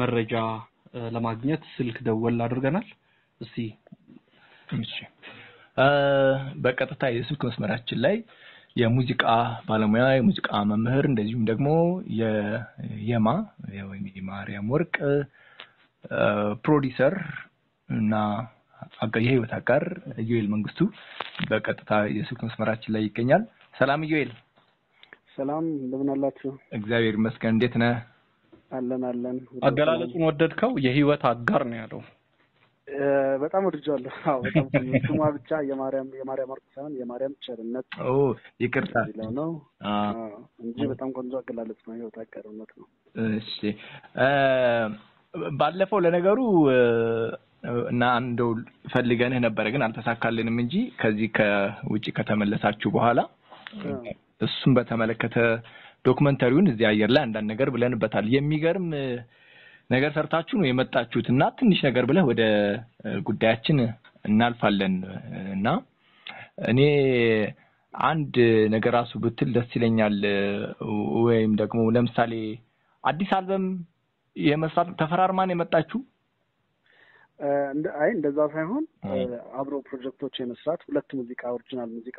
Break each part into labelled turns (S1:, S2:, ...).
S1: መረጃ ለማግኘት ስልክ ደወል አድርገናል። እስቲ
S2: እሺ በቀጥታ የስልክ መስመራችን ላይ የሙዚቃ ባለሙያ የሙዚቃ መምህር እንደዚሁም ደግሞ የማርያም ወርቅ ፕሮዲዩሰር እና የህይወት አጋር ዩኤል መንግስቱ በቀጥታ የስልክ መስመራችን ላይ ይገኛል። ሰላም ዩኤል።
S3: ሰላም እንደምን አላችሁ?
S2: እግዚአብሔር ይመስገን። እንዴት ነህ?
S3: አለን።
S1: አገላለጹን ወደድከው? የህይወት አጋር ነው ያለው።
S3: በጣም ወድጃለሁ። አዎ በጣም ስሟ ብቻ የማርያም ወርቅ ሳይሆን የማርያም ቸርነት
S2: ይቅርታ
S3: ነው እንጂ በጣም ቆንጆ አገላለጽ ነው። የህይወት አጋርነት ነው።
S2: እሺ ባለፈው ለነገሩ እና እንደው ፈልገንህ ነበር ግን አልተሳካልንም እንጂ ከዚህ ከውጪ ከተመለሳችሁ በኋላ እሱን በተመለከተ ዶክመንታሪውን እዚህ አየር ላይ አንዳንድ ነገር ብለንበታል። የሚገርም ነገር ሰርታችሁ ነው የመጣችሁትና ትንሽ ነገር ብለህ ወደ ጉዳያችን እናልፋለን እና እኔ አንድ ነገር ራሱ ብትል ደስ ይለኛል። ወይም ደግሞ ለምሳሌ አዲስ አልበም የመስራት ተፈራርማን የመጣችሁ?
S3: እንደዛ ሳይሆን አብሮ ፕሮጀክቶች የመስራት ሁለት ሙዚቃ ኦሪጂናል ሙዚቃ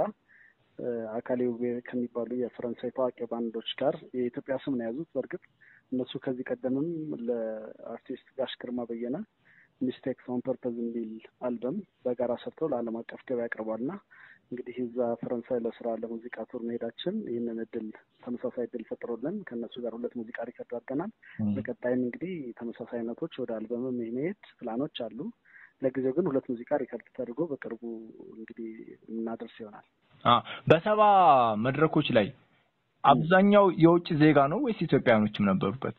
S3: አካሌው ከሚባሉ የፈረንሳይ ታዋቂ ባንዶች ጋር የኢትዮጵያ ስም ነው ያዙት። በርግጥ እነሱ ከዚህ ቀደምም ለአርቲስት ጋሽ ግርማ በየነ ሚስቴክስ ኦን ፐርፐዝ የሚል አልበም በጋራ ሰርተው ለዓለም አቀፍ ገበያ አቅርቧልና እንግዲህ እዛ ፈረንሳይ ለስራ ለሙዚቃ ቱር መሄዳችን ይህንን ተመሳሳይ እድል ፈጥሮልን ከእነሱ ጋር ሁለት ሙዚቃ ሪከርድ አድርገናል። በቀጣይም እንግዲህ ተመሳሳይ አይነቶች ወደ አልበምም የመሄድ ፕላኖች አሉ። ለጊዜው ግን ሁለት ሙዚቃ ሪከርድ ተደርጎ በቅርቡ እንግዲህ እናደርስ ይሆናል።
S2: በሰባ መድረኮች ላይ አብዛኛው የውጭ ዜጋ ነው ወይስ ኢትዮጵያኖችም ነበሩበት?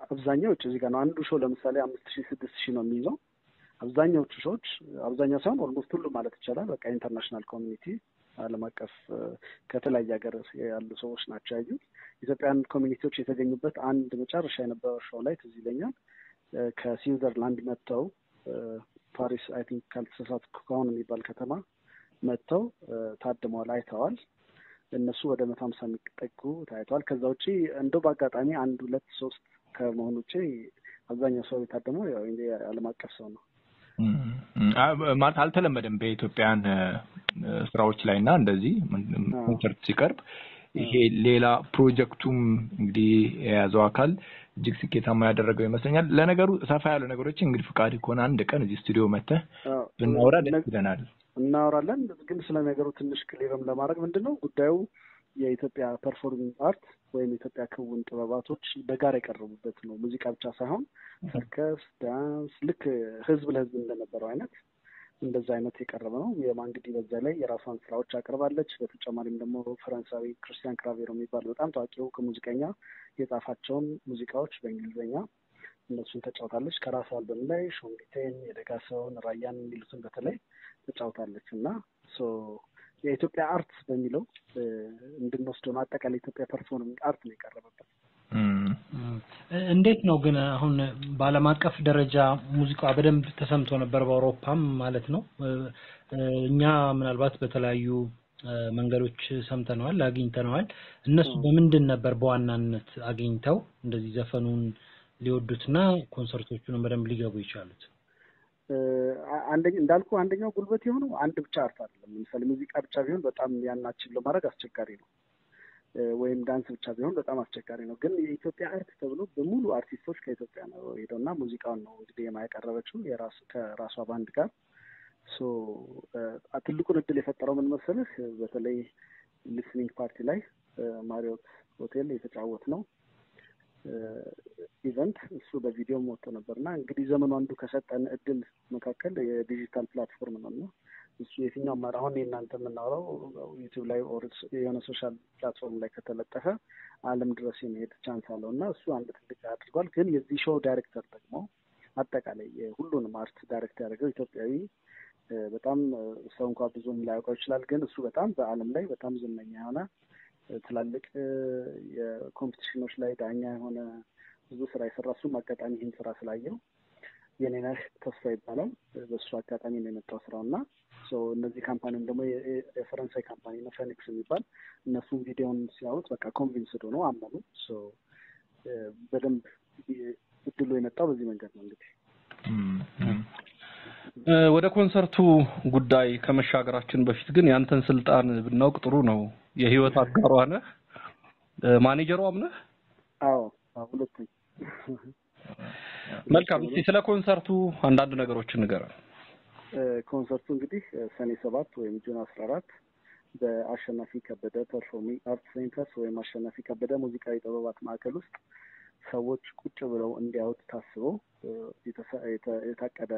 S3: አብዛኛው የውጭ ዜጋ ነው። አንዱ ሾው ለምሳሌ 5000 6000 ነው የሚይዘው። አብዛኛዎቹ ሾዎች አብዛኛው ሳይሆን ኦልሞስት ሁሉ ማለት ይቻላል በቃ ኢንተርናሽናል ኮሚኒቲ ዓለም አቀፍ ከተለያየ ሀገር ያሉ ሰዎች ናቸው ያዩት። ኢትዮጵያን ኮሚኒቲዎች የተገኙበት አንድ መጨረሻ የነበረው ሾው ላይ ትዝ ይለኛል ከስዊዘርላንድ መጥተው ፓሪስ አይ ቲንክ ካልተሳሳትኩ ከሆነ የሚባል ከተማ መጥተው ታድመዋል፣ አይተዋል። እነሱ ወደ 150 የሚጠጉ ታይተዋል። ከዛ ውጪ እንደው በአጋጣሚ 1 2 3 ከመሆኑ ውጪ አብዛኛው ሰው የታደመው ያው ዓለም አቀፍ ሰው ነው።
S2: ማለት አልተለመደም በኢትዮጵያን ስራዎች ላይና እንደዚህ ኮንሰርት ሲቀርብ ይሄ ሌላ ፕሮጀክቱም እንግዲህ የያዘው አካል እጅግ ስኬታማ ያደረገው ይመስለኛል። ለነገሩ ሰፋ ያሉ ነገሮች እንግዲህ ፍቃድ ከሆነ አንድ ቀን እዚህ ስቱዲዮ መጥተህ ብናወራ ደስ ይለናል።
S3: እናወራለን። ግን ስለ ነገሩ ትንሽ ክሊርም ለማድረግ ምንድነው ጉዳዩ የኢትዮጵያ ፐርፎርሚንግ አርት ወይም የኢትዮጵያ ክውን ጥበባቶች በጋራ የቀረቡበት ነው። ሙዚቃ ብቻ ሳይሆን ሰርከስ፣ ዳንስ ልክ ህዝብ ለህዝብ እንደነበረው አይነት እንደዛ አይነት የቀረበ ነው። የማንግዲ በዛ ላይ የራሷን ስራዎች አቅርባለች። በተጨማሪም ደግሞ ፈረንሳዊ ክርስቲያን ክራቬሮ የሚባል በጣም ታዋቂው ሙዚቀኛ የጻፋቸውን ሙዚቃዎች በእንግሊዝኛ እነሱን ተጫውታለች። ከራሷ አልበም ላይ ሾንጊቴን፣ የደጋሰውን፣ ራያን የሚሉትን በተለይ ተጫውታለች እና የኢትዮጵያ አርት በሚለው እንድንወስደው ነው። አጠቃላይ ኢትዮጵያ ፐርፎርሚንግ አርት ነው የቀረበበት።
S1: እንዴት ነው ግን አሁን በዓለም አቀፍ ደረጃ ሙዚቃ በደንብ ተሰምቶ ነበር በአውሮፓም ማለት ነው። እኛ ምናልባት በተለያዩ መንገዶች ሰምተነዋል፣ አግኝተነዋል። እነሱ በምንድን ነበር በዋናነት አግኝተው እንደዚህ ዘፈኑን ሊወዱትና ኮንሰርቶቹን በደንብ ሊገቡ ይቻሉት? አንደኛው ጉልበት የሆነው አንድ ብቻ አርት አይደለም። ለምሳሌ ሙዚቃ ብቻ ቢሆን በጣም ያናችን ለማድረግ አስቸጋሪ ነው፣ ወይም ዳንስ ብቻ ቢሆን በጣም አስቸጋሪ ነው። ግን የኢትዮጵያ አርት ተብሎ በሙሉ አርቲስቶች ከኢትዮጵያ ነው ሄደውና ሙዚቃውን ነው እንግዲህ የማያቀረበችው ከራሷ ባንድ ጋር ትልቁን እድል የፈጠረው ምን መሰለህ? በተለይ ሊስኒንግ ፓርቲ ላይ ማሪዮት ሆቴል የተጫወት ነው ኢቨንት እሱ በቪዲዮ ወጥቶ ነበርና እንግዲህ ዘመኑ አንዱ ከሰጠን እድል መካከል የዲጂታል ፕላትፎርም ነው። እሱ የትኛው አሁን እናንተ የምናወራው ዩቲዩብ ላይ የሆነ ሶሻል ፕላትፎርም ላይ ከተለጠፈ ዓለም ድረስ የመሄድ ቻንስ አለው እና እሱ አንድ ትልቅ አድርጓል። ግን የዚህ ሾው ዳይሬክተር ደግሞ አጠቃላይ ሁሉንም አርት ዳይሬክት ያደረገው ኢትዮጵያዊ በጣም ሰው እንኳን ብዙም ላያውቀው ይችላል። ግን እሱ በጣም በዓለም ላይ በጣም ዝነኛ የሆነ ትላልቅ የኮምፒቲሽኖች ላይ ዳኛ የሆነ ብዙ ስራ የሰራ እሱም አጋጣሚ ይህን ስራ ስላየው የኔነህ ተስፋ ይባላል። በሱ አጋጣሚ ነው የመጣው ስራውና እነዚህ ካምፓኒም ደግሞ የፈረንሳይ ካምፓኒ ነው ፌኒክስ የሚባል እነሱም ቪዲዮውን ሲያዩት በቃ ኮንቪንስድ ሆነው አመኑ። በደንብ የመጣው በዚህ መንገድ ነው እንግዲህ።
S4: ወደ ኮንሰርቱ ጉዳይ ከመሻገራችን በፊት ግን ያንተን ስልጣን ብናውቅ ጥሩ ነው። የህይወት አጋሯ ነህ? ማኔጀሯም ነህ?
S1: አዎ ሁለቱም።
S4: መልካም። እስቲ ስለ ኮንሰርቱ አንዳንድ ነገሮችን ንገረን።
S1: ኮንሰርቱ እንግዲህ ሰኔ 7 ወይም ጁን 14 በአሸናፊ ከበደ ፐርፎርሚንግ አርት ሴንተር ወይም አሸናፊ ከበደ ሙዚቃዊ ጥበባት ማዕከል ውስጥ ሰዎች ቁጭ ብለው እንዲያዩት ታስበው የታቀደ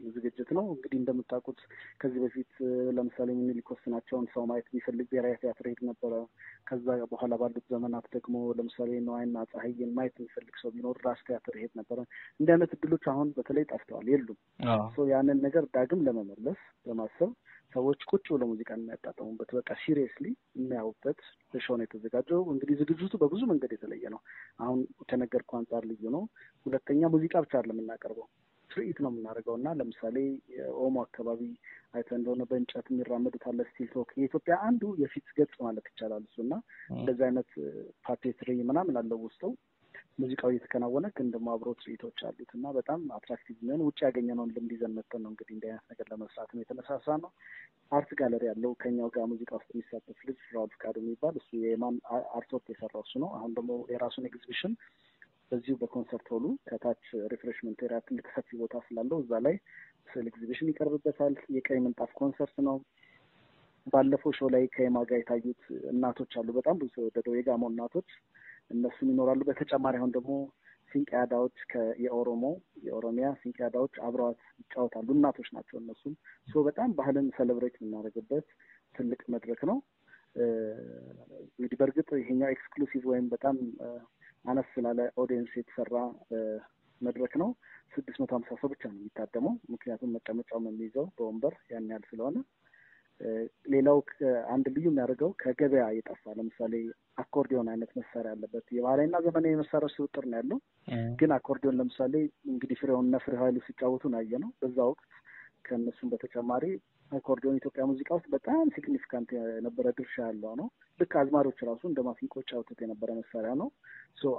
S1: ዝግጅት ነው። እንግዲህ እንደምታውቁት ከዚህ በፊት ለምሳሌ ምኒልክ ወስናቸውን ሰው ማየት ቢፈልግ ብሔራዊ ቲያትር ሄድ ነበረ። ከዛ በኋላ ባሉት ዘመናት ደግሞ ለምሳሌ ነዋይና ፀሐይን ማየት የሚፈልግ ሰው ቢኖር ራስ ቲያትር ሄድ ነበረ። እንዲህ አይነት እድሎች አሁን በተለይ ጠፍተዋል፣ የሉም። ያንን ነገር ዳግም ለመመለስ በማሰብ ሰዎች ቁጭ ብለው ሙዚቃ የሚያጣጥሙበት በቃ ሲሪየስሊ የሚያዩበት ሾው ነው የተዘጋጀው። እንግዲህ ዝግጅቱ በብዙ መንገድ የተለየ ነው። አሁን ከነገርኩህ አንጻር ልዩ ነው። ሁለተኛ ሙዚቃ ብቻ አይደለም የምናቀርበው፣ ትርኢት ነው የምናደርገው እና ለምሳሌ ኦሞ አካባቢ አይተህ እንደሆነ በእንጨት የሚራመዱት አለ ስቲል ቶክ፣ የኢትዮጵያ አንዱ የፊት ገጽ ማለት ይቻላል እሱ እና እንደዚህ አይነት ፓፔትሪ ምናምን አለው ውስጡ። ሙዚቃው እየተከናወነ ግን ደግሞ አብሮ ትርኢቶች አሉት እና በጣም አትራክቲቭ የሚሆን ውጭ ያገኘነውን ልምድ ይዘን መጥተን ነው እንግዲህ እንዲህ አይነት ነገር ለመስራት ነው የተነሳሳ ነው። አርት ጋለሪ ያለው ከኛው ጋር ሙዚቃ ውስጥ የሚሳተፍ ልጅ ፍራውል ፍቃዱ የሚባል እሱ የማን አርቶት የሰራው እሱ ነው። አሁን ደግሞ የራሱን ኤግዚቢሽን በዚሁ በኮንሰርት ሆሉ ከታች ሪፍሬሽመንት ኤሪያ ትልቅ ሰፊ ቦታ ስላለው እዛ ላይ ስዕል ኤግዚቢሽን ይቀርብበታል። የቀይ ምንጣፍ ኮንሰርት ነው። ባለፈው ሾው ላይ ከየማ ጋር የታዩት እናቶች አሉ፣ በጣም ብዙ የወደደው የጋሞ እናቶች እነሱም ይኖራሉ። በተጨማሪ አሁን ደግሞ ሲንቄያዳዎች የኦሮሚያ ሲንቄያዳዎች አብረዋት ይጫወታሉ። እናቶች ናቸው እነሱም። በጣም ባህልን ሰለብሬት የምናደርግበት ትልቅ መድረክ ነው። እንግዲህ በእርግጥ ይሄኛው ኤክስክሉሲቭ ወይም በጣም አነስ ስላለ ኦዲየንስ የተሰራ መድረክ ነው። 650 ሰው ብቻ ነው የሚታደመው፣ ምክንያቱም መቀመጫውም የሚይዘው በወንበር ያን ያህል ስለሆነ። ሌላው አንድ ልዩ የሚያደርገው ከገበያ የጠፋ ለምሳሌ አኮርዲዮን አይነት መሳሪያ አለበት። የባህላዊና ዘመናዊ መሳሪያዎች ስብጥር ነው ያለው። ግን አኮርዲዮን ለምሳሌ እንግዲህ ፍሬውንና ፍሬ ኃይሉ ሲጫወቱ ነው ያየነው በዛ ወቅት። ከእነሱም በተጨማሪ አኮርዲዮን ኢትዮጵያ ሙዚቃ ውስጥ በጣም ሲግኒፊካንት የነበረ ድርሻ ያለው ነው። ልክ አዝማሪዎች ራሱ እንደ ማሲንቆ ጫወቱት የነበረ መሳሪያ ነው።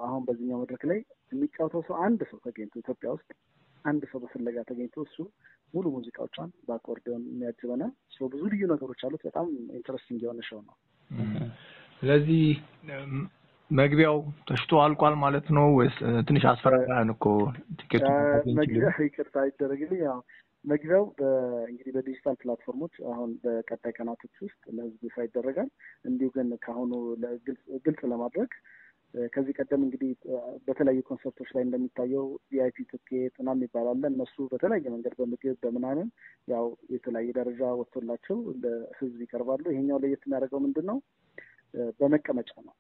S1: አሁን በዚህኛው መድረክ ላይ የሚጫወተው ሰው አንድ ሰው ተገኝቶ ኢትዮጵያ ውስጥ አንድ ሰው በፍለጋ ተገኝቶ እሱ ሙሉ ሙዚቃዎቿን በአኮርዲዮን የሚያጅበናል። ብዙ ልዩ ነገሮች አሉት። በጣም ኢንትረስቲንግ የሆነ ሾው ነው።
S2: ስለዚህ መግቢያው ተሽጦ አልቋል ማለት ነው ወይስ ትንሽ አስፈራራን እኮ ቲኬቱ?
S1: መግቢያው ይቅርታ ይደረግልኝ። ያው መግቢያው እንግዲህ በዲጂታል ፕላትፎርሞች አሁን በቀጣይ ቀናቶች ውስጥ ለህዝብ ይፋ ይደረጋል። እንዲሁ ግን ከአሁኑ ግልጽ ለማድረግ ከዚህ ቀደም እንግዲህ በተለያዩ ኮንሰርቶች ላይ እንደሚታየው ቪአይፒ ትኬት ምናምን ይባላል። እነሱ በተለያየ መንገድ በምግብ በምናምን ያው የተለያየ ደረጃ ወጥቶላቸው ለህዝብ ይቀርባሉ። ይሄኛው ለየት የሚያደርገው ምንድን ነው? በመቀመጫ ነው።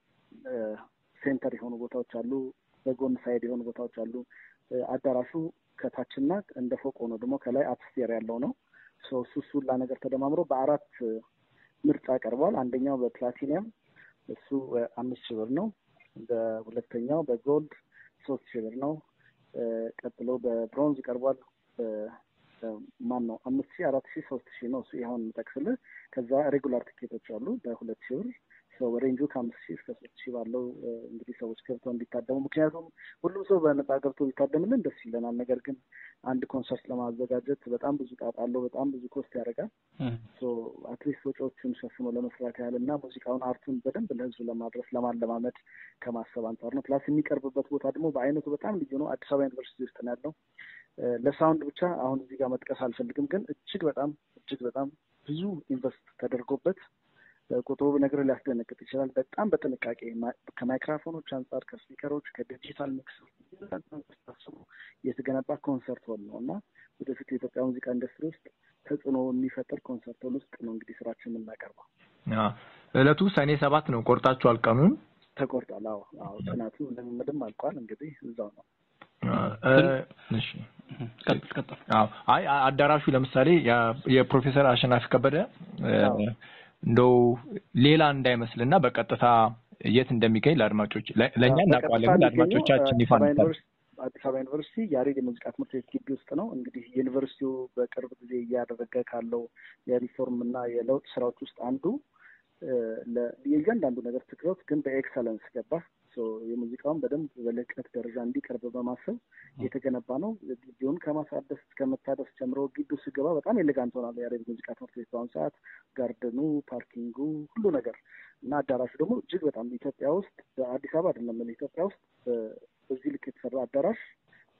S1: ሴንተር የሆኑ ቦታዎች አሉ፣ በጎን ሳይድ የሆኑ ቦታዎች አሉ። አዳራሹ ከታችና እንደ ፎቅ ሆኖ ደግሞ ከላይ አፕስቴር ያለው ነው። እሱ ሁላ ነገር ተደማምሮ በ4 ምርጫ ቀርቧል። አንደኛው በፕላቲኒየም እሱ 5,000 ብር ነው። በሁለተኛው በጎልድ 3,000 ብር ነው። ቀጥሎ በብሮንዝ ቀርቧል። 5,000፣ 4,000፣ 3,000 ነው። እሱ ይሁን የምጠቅስልህ። ከዛ ሬጉላር ቲኬቶች አሉ በ2,000 ብር። ሬንጁ ከ5,000 እስከ 3,000 ባለው እንግዲህ ሰዎች ገብተው እንዲታደሙ። ምክንያቱም ሁሉም ሰው በነፃ ገብቶ ቢታደምልን ደስ ይለናል። ነገር ግን አንድ ኮንሰርት ለማዘጋጀት በጣም ብዙ ጣጣ አለው፣ በጣም ብዙ ኮስት ያደርጋል። አትሊስት ወጪዎቹን ሸፍኖ ለመስራት ያህል እና ሙዚቃውን አርቱን በደንብ ለህዝቡ ለማድረስ ለማለማመድ ከማሰብ አንጻር ነው። ፕላስ የሚቀርብበት ቦታ ደግሞ በአይነቱ በጣም ልዩ ነው። አዲስ አበባ ዩኒቨርሲቲ ውስጥ ነው ያለው። ለሳውንድ ብቻ አሁን እዚህ ጋር መጥቀስ አልፈልግም፣ ግን እጅግ በጣም ብዙ ኢንቨስት ተደርጎበት ቁጥሩ በነገር ሊያስደነግጥ ይችላል። በጣም በጥንቃቄ ከማይክሮፎኖች አንጻር፣ ከስፒከሮች፣ ከዲጂታል ሚክስ የተገነባ ኮንሰርት ሆል ነው እና ወደፊት የኢትዮጵያ ሙዚቃ ኢንዱስትሪ ውስጥ ተጽዕኖ የሚፈጥር ኮንሰርት ሆል ውስጥ ነው እንግዲህ ስራችን የምናቀርበው።
S2: እለቱ ሰኔ 7 ነው። ቆርጣችኋል? ቀኑን
S1: ተቆርጧል? አዎ ጥናቱ ልምምድም አልቋል። እንግዲህ እዛው ነው።
S2: እሺ አዳራሹ ለምሳሌ የፕሮፌሰር አሸናፊ ከበደ እንደው ሌላ እንዳይመስልና በቀጥታ የት እንደሚገኝ ለአድማጮች ለኛ እናውቃለን፣ ግን ለአድማጮቻችን ይፋ ነው።
S1: አዲስ አበባ ዩኒቨርሲቲ ያሬድ የሙዚቃ ትምህርት ቤት ግቢ ውስጥ ነው። እንግዲህ ዩኒቨርሲቲው በቅርብ ጊዜ እያደረገ ካለው የሪፎርም እና የለውጥ ስራዎች ውስጥ አንዱ
S3: ለእያንዳንዱ ነገር ትኩረት ግን በኤክሰለንስ ገባ የሙዚቃውን በደንብ በልቀት ደረጃ እንዲቀርብ በማሰብ የተገነባ ነው። ግቢውን ከማሳደስ እስከመታደስ ጀምሮ ግቢው ሲገባ በጣም ኤሌጋንት ሆኗል። የያሬድ ሙዚቃ ትምህርት ቤት በአሁኑ ሰዓት ጋርደኑ፣ ፓርኪንጉ፣ ሁሉ ነገር እና አዳራሹ ደግሞ እጅግ በጣም ኢትዮጵያ ውስጥ በአዲስ አበባ አይደለም ኢትዮጵያ ውስጥ በዚህ ልክ የተሰራ አዳራሽ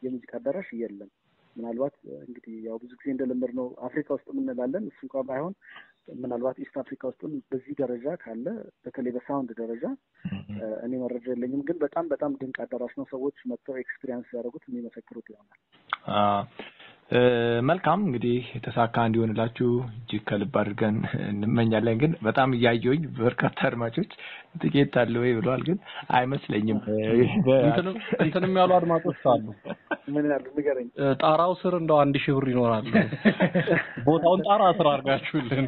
S3: የሙዚቃ አዳራሽ የለም። ምናልባት እንግዲህ ያው ብዙ ጊዜ እንደለመድነው አፍሪካ ውስጥ እንላለን እሱ እንኳን ባይሆን ምናልባት ኢስት አፍሪካ ውስጥ በዚህ ደረጃ ካለ በተለይ በሳውንድ ደረጃ እኔ መረጃ የለኝም፣ ግን በጣም በጣም ድንቅ አዳራሽ ነው። ሰዎች መጥተው ኤክስፒሪየንስ ያደርጉት የሚመሰክሩት ይሆናል።
S2: መልካም እንግዲህ የተሳካ እንዲሆንላችሁ እጅግ ከልብ አድርገን እንመኛለን። ግን በጣም እያየሁኝ በርካታ አድማጮች ጥቂት አለ ወይ ብለዋል፣ ግን አይመስለኝም።
S4: እንትንም ያሉ አድማጮች አሉ።
S3: ምን ያሉ ንገረኝ።
S4: ጣራው ስር እንደው 1000 ብር ይኖራል። ቦታውን ጣራ ስር አድርጋችሁልን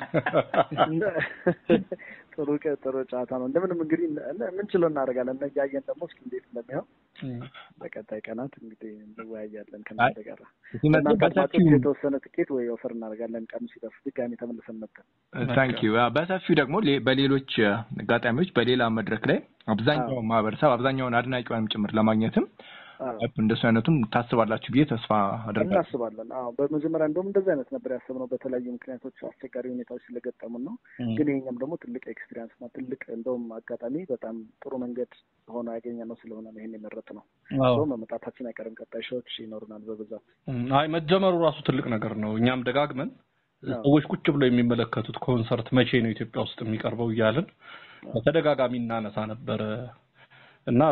S3: ጥሩ ጨዋታ ነው። እንደምንም እንግዲህ ምን ችሎ እናደርጋለን። እያየን ደግሞ እስኪ እንዴት እንደሚሆን በቀጣይ ቀናት እንግዲህ እንወያያለን ከእናንተ ጋር። የተወሰነ ትኬት ወይ ኦፈር እናደርጋለን ቀኑ ሲደርስ ድጋሚ ተመልሰን መጣን።
S2: ታንኪዩ። በሰፊው ደግሞ በሌሎች አጋጣሚዎች በሌላ መድረክ ላይ አብዛኛው ማህበረሰብ አብዛኛውን አድናቂዋንም ጭምር ለማግኘትም እንደሱ አይነቱም ታስባላችሁ ብዬ ተስፋ አደርጋለሁ።
S3: እናስባለን። በመጀመሪያ እንደውም እንደዚህ አይነት ነበር ያሰብነው በተለያዩ ምክንያቶች አስቸጋሪ ሁኔታዎች ስለገጠሙን ነው። ግን ይሄኛም ደግሞ ትልቅ ኤክስፒሪየንስ እና ትልቅ እንደውም አጋጣሚ በጣም ጥሩ መንገድ ሆኖ ያገኘነው ስለሆነ ነው ይሄን የመረጥነው። መምጣታችን አይቀርም፣ ቀጣይ ሾዎች ይኖሩናል በብዛት።
S4: መጀመሩ ራሱ ትልቅ ነገር ነው። እኛም ደጋግመን ሰዎች ቁጭ ብለው የሚመለከቱት ኮንሰርት መቼ ነው ኢትዮጵያ ውስጥ የሚቀርበው እያልን በተደጋጋሚ እናነሳ ነበር እና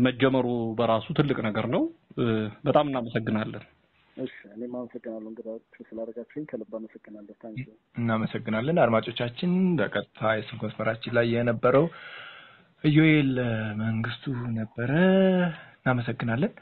S4: መጀመሩ በራሱ ትልቅ ነገር ነው። በጣም እናመሰግናለን።
S3: እሺ እኔም አመሰግናለሁ እንግዲህ ስላደረጋችሁኝ ከልብ አመሰግናለሁ። ታንኪዩ።
S2: እናመሰግናለን። አድማጮቻችን በቀጥታ የስልክ መስመራችን ላይ የነበረው ኢዮኤል መንግስቱ ነበረ። እናመሰግናለን።